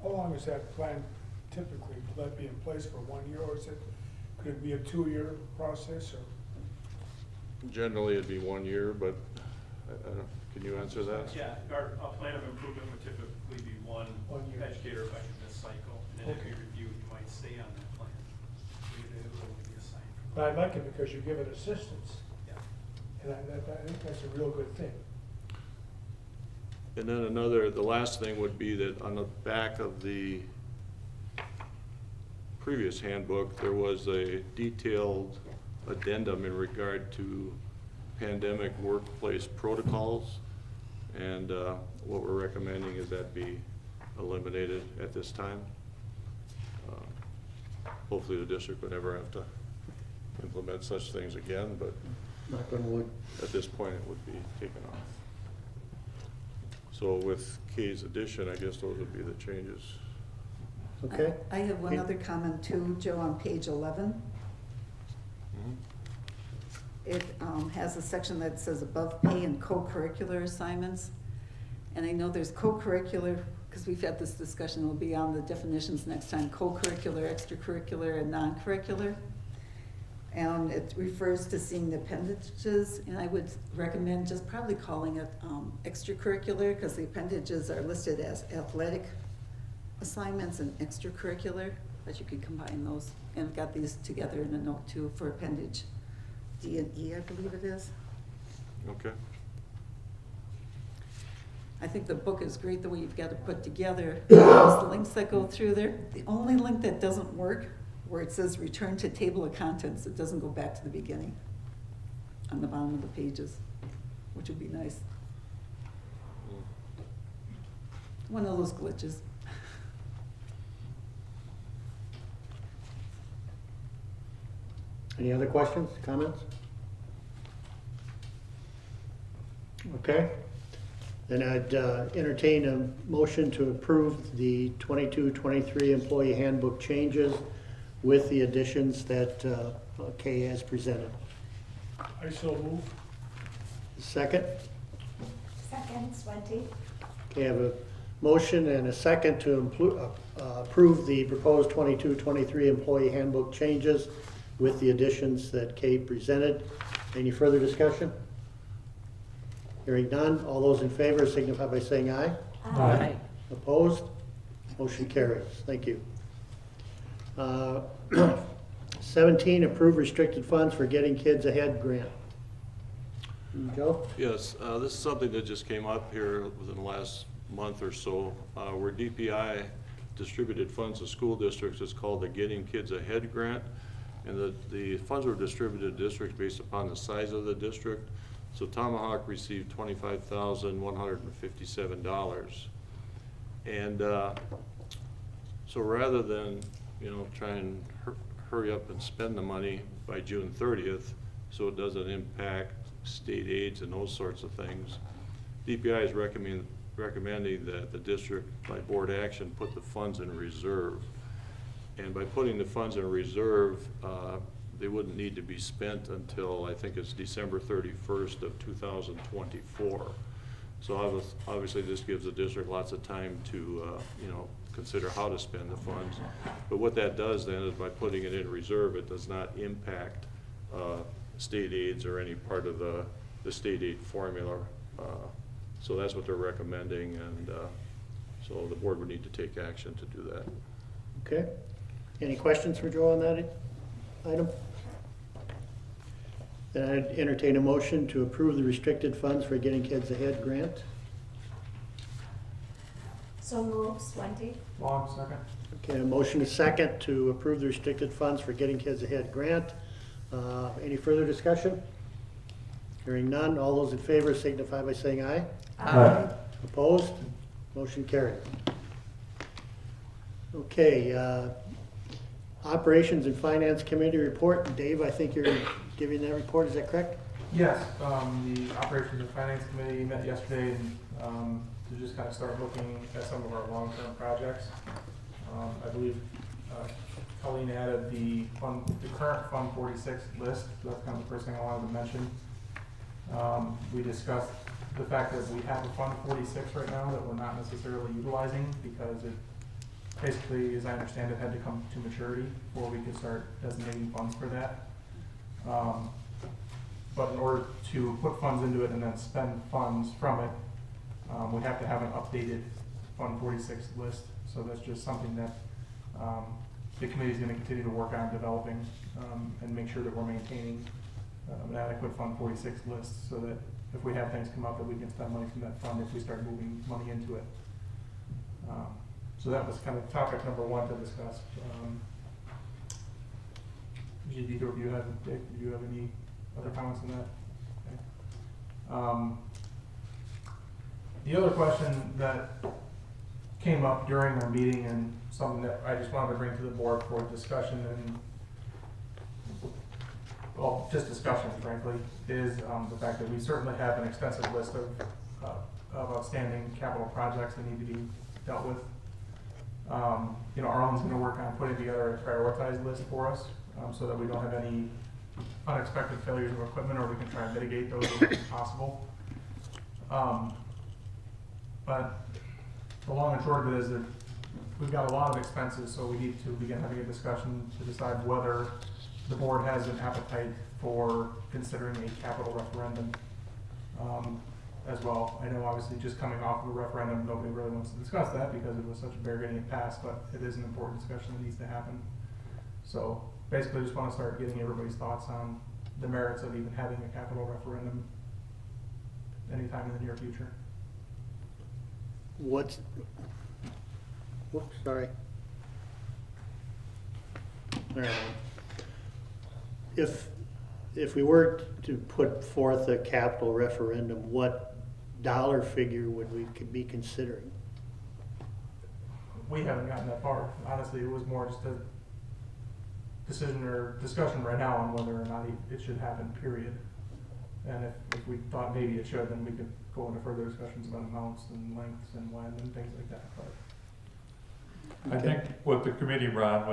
How long is that plan typically? Will that be in place for 1 year, or could it be a 2-year process, or? Generally, it'd be 1 year, but I don't, can you answer that? Yeah, our plan of improvement would typically be one 1 year. educator effectiveness cycle, and then if you review, you might stay on that plan. It would only be assigned. But I like it because you give it assistance, Yeah. and I think that's a real good thing. And then the last thing would be that on the back of the previous handbook, there was a detailed addendum in regard to pandemic workplace protocols. And what we're recommending is that be eliminated at this time. Hopefully the district would never have to implement such things again, but Knock on wood. at this point it would be taken off. So with Kay's addition, I guess those would be the changes. Okay? I have one other comment too, Joe, on page 11. Mhm. It has a section that says above pay and co-curricular assignments. And I know there's co-curricular, because we've had this discussion, it'll be on the definitions next time, co-curricular, extracurricular, and non-curricular. And it refers to seeing the appendages, and I would recommend just probably calling it extracurricular, because the appendages are listed as athletic assignments and extracurricular, but you could combine those. And I've got these together in a note too for appendage D and E, I believe it is. Okay. I think the book is great the way you've got it put together. Those links that go through there. The only link that doesn't work, where it says return to table of contents, it doesn't go back to the beginning on the bottom of the pages, which would be nice. One of those glitches. Any other questions, comments? Okay. Then I'd entertain a motion to approve the 22-23 employee handbook changes with the additions that Kay has presented. I so move. Second? Second, Swente. Okay, I have a motion and a second to approve the proposed 22-23 employee handbook changes with the additions that Kay presented. Any further discussion? Hearing none, all those in favor signify by saying aye. Aye. Opposed? Motion carries. Thank you. 17, approve restricted funds for Getting Kids Ahead grant. Joe? Yes, this is something that just came up here within the last month or so, where DPI distributed funds to school districts. It's called the Getting Kids Ahead grant. And the funds were distributed to districts based upon the size of the district. So Tomahawk received $25,157. And so rather than, you know, try and hurry up and spend the money by June 30th, so it doesn't impact state aids and those sorts of things, DPI is recommending that the district, by board action, put the funds in reserve. And by putting the funds in reserve, they wouldn't need to be spent until, I think it's December 31st of 2024. So obviously this gives the district lots of time to, you know, consider how to spend the funds. But what that does then is by putting it in reserve, it does not impact state aids or any part of the state aid formula. So that's what they're recommending, and so the board would need to take action to do that. Okay. Any questions for Joe on that item? Then I'd entertain a motion to approve the restricted funds for Getting Kids Ahead grant. So moves, Wendy? Long second. Okay, a motion is second to approve the restricted funds for Getting Kids Ahead grant. Any further discussion? Hearing none, all those in favor signify by saying aye. Aye. Opposed? Motion carried. Okay, Operations and Finance Committee report. Dave, I think you're giving that report, is that correct? Yes, the Operations and Finance Committee met yesterday and to just kind of start looking at some of our long-term projects. I believe Colleen added the current Fund 46 list. That's kind of the first thing I wanted to mention. We discussed the fact that we have a Fund 46 right now that we're not necessarily utilizing because it basically, as I understand it, had to come to maturity before we could start designating funds for that. But in order to put funds into it and then spend funds from it, we have to have an updated Fund 46 list. So that's just something that the committee is going to continue to work on developing and make sure that we're maintaining an adequate Fund 46 list so that if we have things come up that we can spend money from that fund if we start moving money into it. So that was kind of topic number one to discuss. Do you have any other comments on that? Okay. The other question that came up during our meeting and something that I just wanted to bring to the board for discussion and, well, just discussion, frankly, is the fact that we certainly have an extensive list of outstanding capital projects that need to be dealt with. Arlen's going to work on putting together a prioritized list for us so that we don't have any unexpected failures of equipment, or we can try and mitigate those as much as possible. But the long and short of it is that we've got a lot of expenses, so we need to begin having a discussion to decide whether the board has an appetite for considering a capital referendum as well. I know obviously just coming off of a referendum, nobody really wants to discuss that because it was such a barrier getting it passed, but it is an important discussion that needs to happen. So basically I just want to start getting everybody's thoughts on the merits of even having a capital referendum anytime in the near future. Whoops, sorry. All right. If we were to put forth a capital referendum, what dollar figure would we be considering? We haven't gotten that far. Honestly, it was more just a decision or discussion right now on whether or not it should happen, period. And if we thought maybe it should, then we could go into further discussions about amounts and lengths and when and things like that. But I think what the committee, Ron,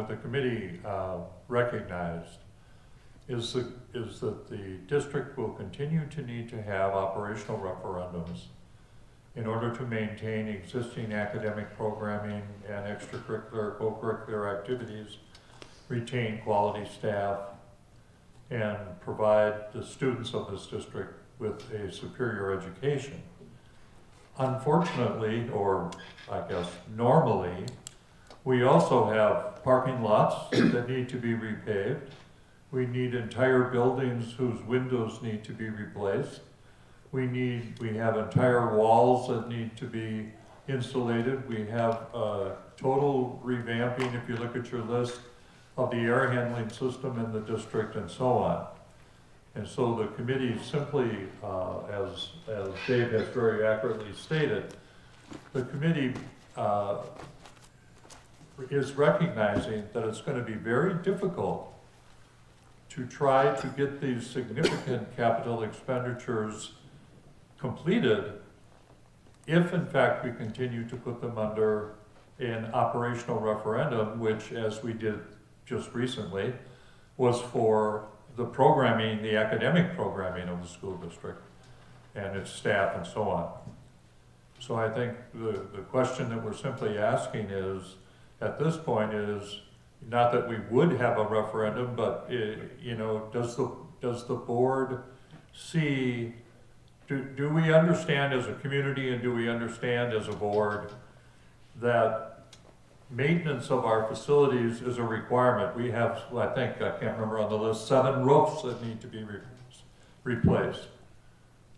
recognized is that the district will continue to need to have operational referendums in order to maintain existing academic programming and extracurricular, co-curricular activities, retain quality staff, and provide the students of this district with a superior education. Unfortunately, or I guess normally, we also have parking lots that need to be repaved. We need entire buildings whose windows need to be replaced. We have entire walls that need to be insulated. We have total revamping, if you look at your list, of the air handling system in the district and so on. And so the committee simply, as Dave has very accurately stated, the committee is recognizing that it's going to be very difficult to try to get these significant capital expenditures completed if in fact we continue to put them under an operational referendum, which, as we did just recently, was for the programming, the academic programming of the school district and its staff and so on. So I think the question that we're simply asking is, at this point, is not that we would have a referendum, but you know, does the board see, do we understand as a community and do we understand as a board that maintenance of our facilities is a requirement? We have, I think, I can't remember on the list, 7 roofs that need to be replaced.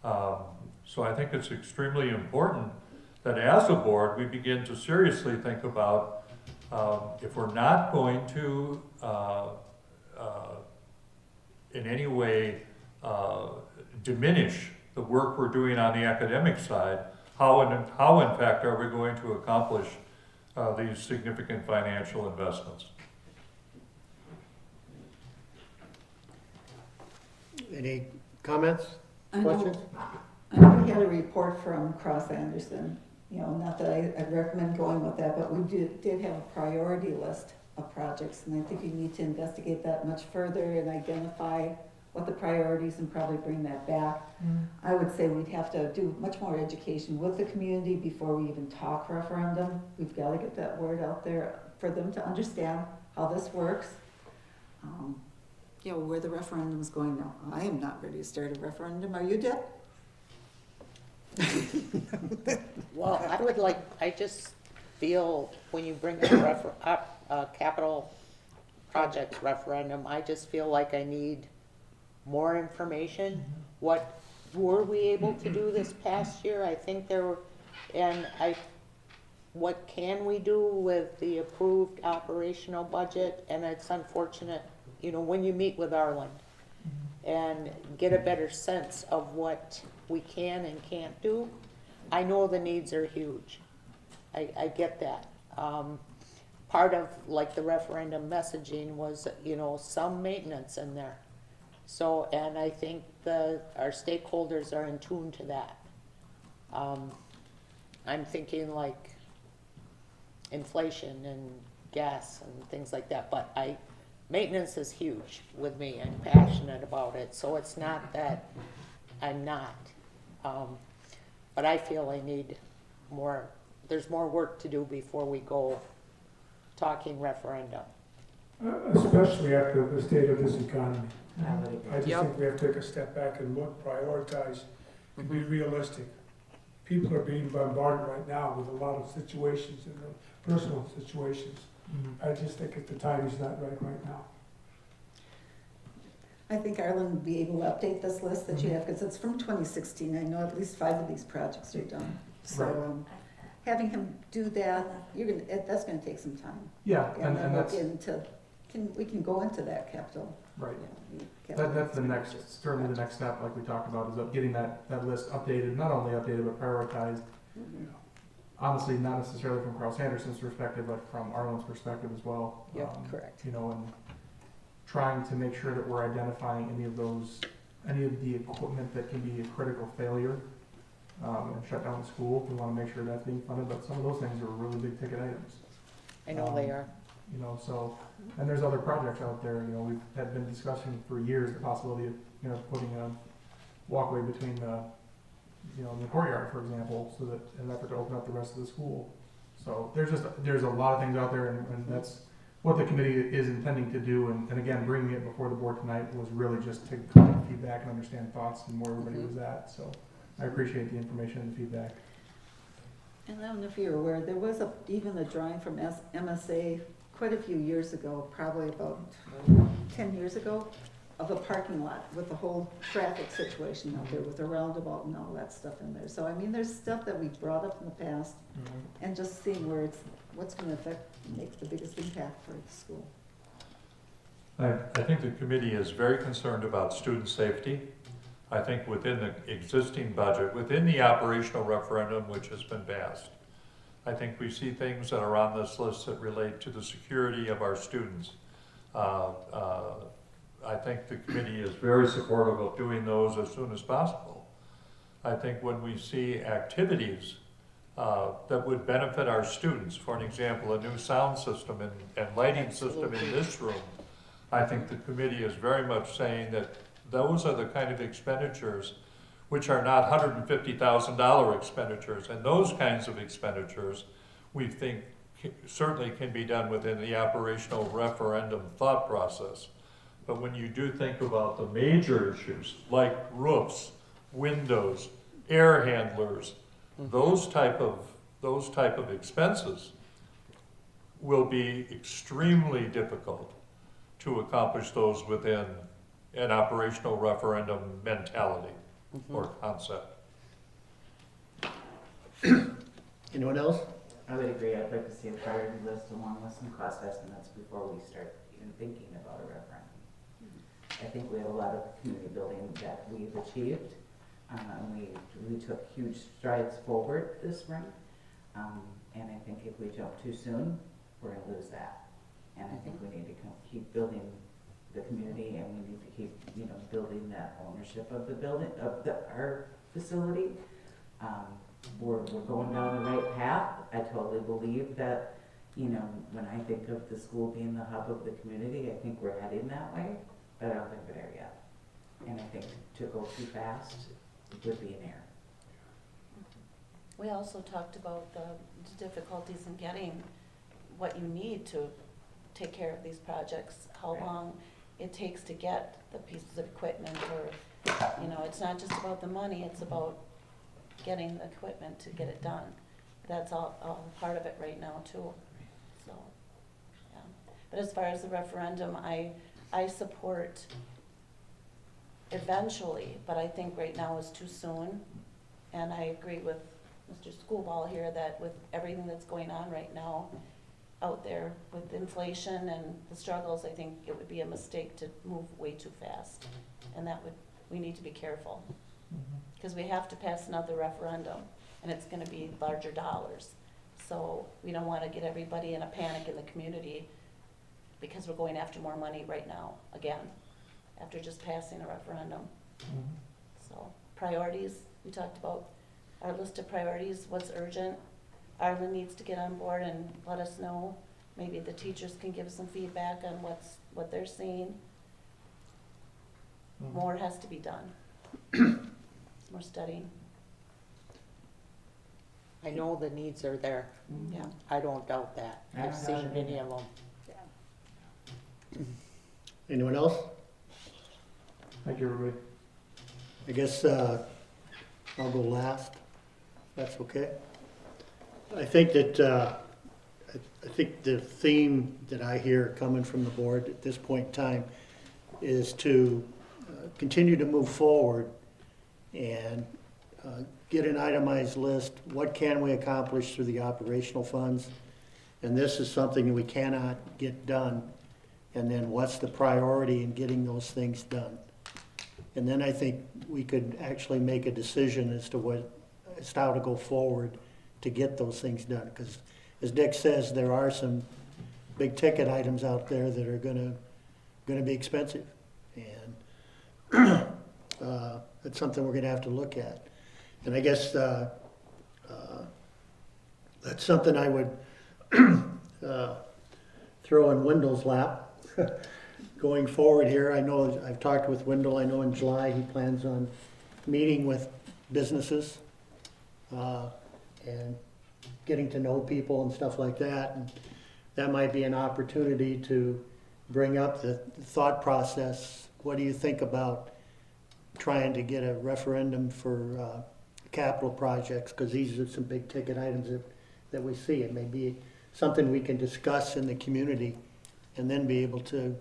So I think it's extremely important that as a board, we begin to seriously think about if we're not going to in any way diminish the work we're doing on the academic side, how in fact are we going to accomplish these significant financial investments? Any comments, I know- questions? I know we had a report from Cross Anderson, you know, not that I recommend going with that, but we did have a priority list of projects, and I think you need to investigate that much further and identify what the priorities and probably bring that back. I would say we'd have to do much more education with the community before we even talk referendum. We've got to get that word out there for them to understand how this works. You know, where the referendum is going now. I am not ready to start a referendum. Are you, Deb? Well, I just feel when you bring up capital projects referendum, I just feel like I need more information. What were we able to do this past year? I think there were, what can we do with the approved operational budget? And it's unfortunate, you know, when you meet with Arlen and get a better sense of what we can and can't do. I know the needs are huge. I get that. Part of like the referendum messaging was, you know, some maintenance in there. So, and I think our stakeholders are in tune to that. I'm thinking like inflation and gas and things like that, but maintenance is huge with me. I'm passionate about it, so it's not that I'm not. But I feel I need more, there's more work to do before we go talking referendum. Especially after the state of this economy. I just Yep. think we have to take a step back and look, prioritize, and be realistic. People are being bombarded right now with a lot of situations, and personal situations. I just think that the time is not right now. I think Arlen would be able to update this list that you have, because it's from 2016. I know at least 5 of these projects are done. So having him do that, that's gonna take some time. Yeah, And then and look that's, into, we can go into that capital. right. capital That's the next, expenditures. certainly the next step, like we talked about, is getting that list updated, not only updated, but prioritized. Honestly, not necessarily from Carl Sanderson's perspective, but from Arlen's perspective as well. Yep, correct. You know, and trying to make sure that we're identifying any of the equipment that can be a critical failure, and shut down the school. We wanna make sure that's being funded, but some of those things are really big ticket items. I know they are. You know, so, and there's other projects out there, you know, we've been discussing for years the possibility of, you know, putting a walkway between the, you know, the courtyard, for example, so that, in an effort to open up the rest of the school. So there's a lot of things out there, and that's what the committee is intending to do, and again, bringing it before the board tonight was really just to collect feedback and understand thoughts and where everybody was at, so I appreciate the information and the feedback. And I don't know if you're aware, there was even a drawing from MSA quite a few years ago, probably about 10 years ago, of a parking lot with the whole traffic situation out there with the roundabout and all that stuff in there. So I mean, there's stuff that we brought up in the past, and just seeing what's going to make the biggest impact for the school. I think the committee is very concerned about student safety. I think within the existing budget, within the operational referendum which has been passed, I think we see things that are on this list that relate to the security of our students. I think the committee is very supportive of doing those as soon as possible. I think when we see activities that would benefit our students, for an example, a new sound system and lighting system in this room, I think the committee is very much saying that those are the kind of expenditures which are not $150,000 expenditures. And those kinds of expenditures, we think certainly can be done within the operational referendum thought process. But when you do think about the major issues like roofs, windows, air handlers, those type of expenses will be extremely difficult to accomplish those within an operational referendum mentality or concept. Anyone else? I would agree. I'd like to see a priority list along with some cost estimates before we start even thinking about a referendum. I think we have a lot of community building that we've achieved. We took huge strides forward this spring. And I think if we jump too soon, we're going to lose that. And I think we need to keep building the community, and we need to keep, building that ownership of the building, our facility. We're going down the right path. I totally believe that, when I think of the school being the hub of the community, I think we're heading that way, but I don't think we're there yet. And I think to go too fast would be an error. We also talked about the difficulties in getting what you need to take care of these projects, how long it takes to get the pieces of equipment, or, it's not just about the money, it's about getting the equipment to get it done. That's all part of it right now too, so, yeah. But as far as the referendum, I support eventually, but I think right now is too soon. And I agree with Mr. Schoolball here that with everything that's going on right now out there with inflation and the struggles, I think it would be a mistake to move way too fast. And we need to be careful. Because we have to pass another referendum, and it's gonna be larger dollars. So we don't wanna get everybody in a panic in the community because we're going after more money right now, again, after just passing a referendum. So priorities, we talked about our list of priorities, what's urgent. Arlen needs to get on board and let us know. Maybe the teachers can give some feedback on what they're seeing. More has to be done. More studying. I know the needs are there. Yeah. I don't doubt that. I've seen many of them. Anyone else? Thank you, everybody. I guess I'll go last. That's okay. I think that I think the theme that I hear coming from the board at this point in time is to continue to move forward and get an itemized list. What can we accomplish through the operational funds? And this is something that we cannot get done. And then what's the priority in getting those things done? And then I think we could actually make a decision as to how to go forward to get those things done. Because as Dick says, there are some big ticket items out there that are gonna be expensive. And that's something we're gonna have to look at. And I guess that's something I would throw in Wendell's lap. Going forward here, I know I've talked with Wendell. I know in July he plans on meeting with businesses and getting to know people and stuff like that. And that might be an opportunity to bring up the thought process. What do you think about trying to get a referendum for capital projects? Because these are some big ticket items that we see. It may be something we can discuss in the community and then be able to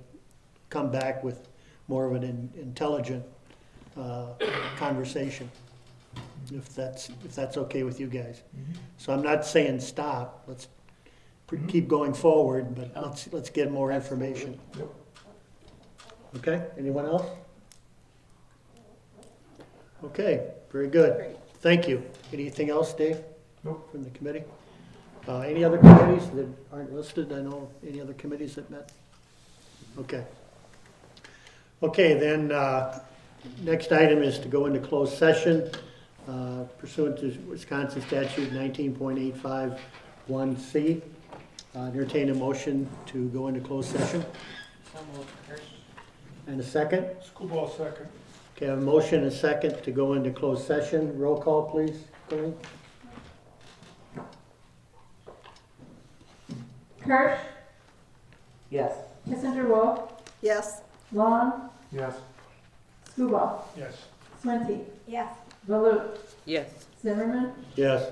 come back with more of an intelligent conversation, if that's okay with you guys. So I'm not saying stop. Let's keep going forward, but let's get more information. Okay. Anyone else? Okay. Very good. Great. Thank you. Anything else, Dave? Nope. From the committee? Any other committees that aren't listed? I know any other committees that met? Okay. Okay, then next item is to go into closed session pursuant to Wisconsin statute 19.851C. Entertain a motion to go into closed session. And a second? School ball second. Okay, I have a motion and a second to go into closed session. Roll call, please. Colleen? Kirsch, Yes. Kissinger Wolf, Yes. Vaughn, Yes. Screwball, Yes. Swenty, Yes. Baloo, Yes. Zimmerman, Yes.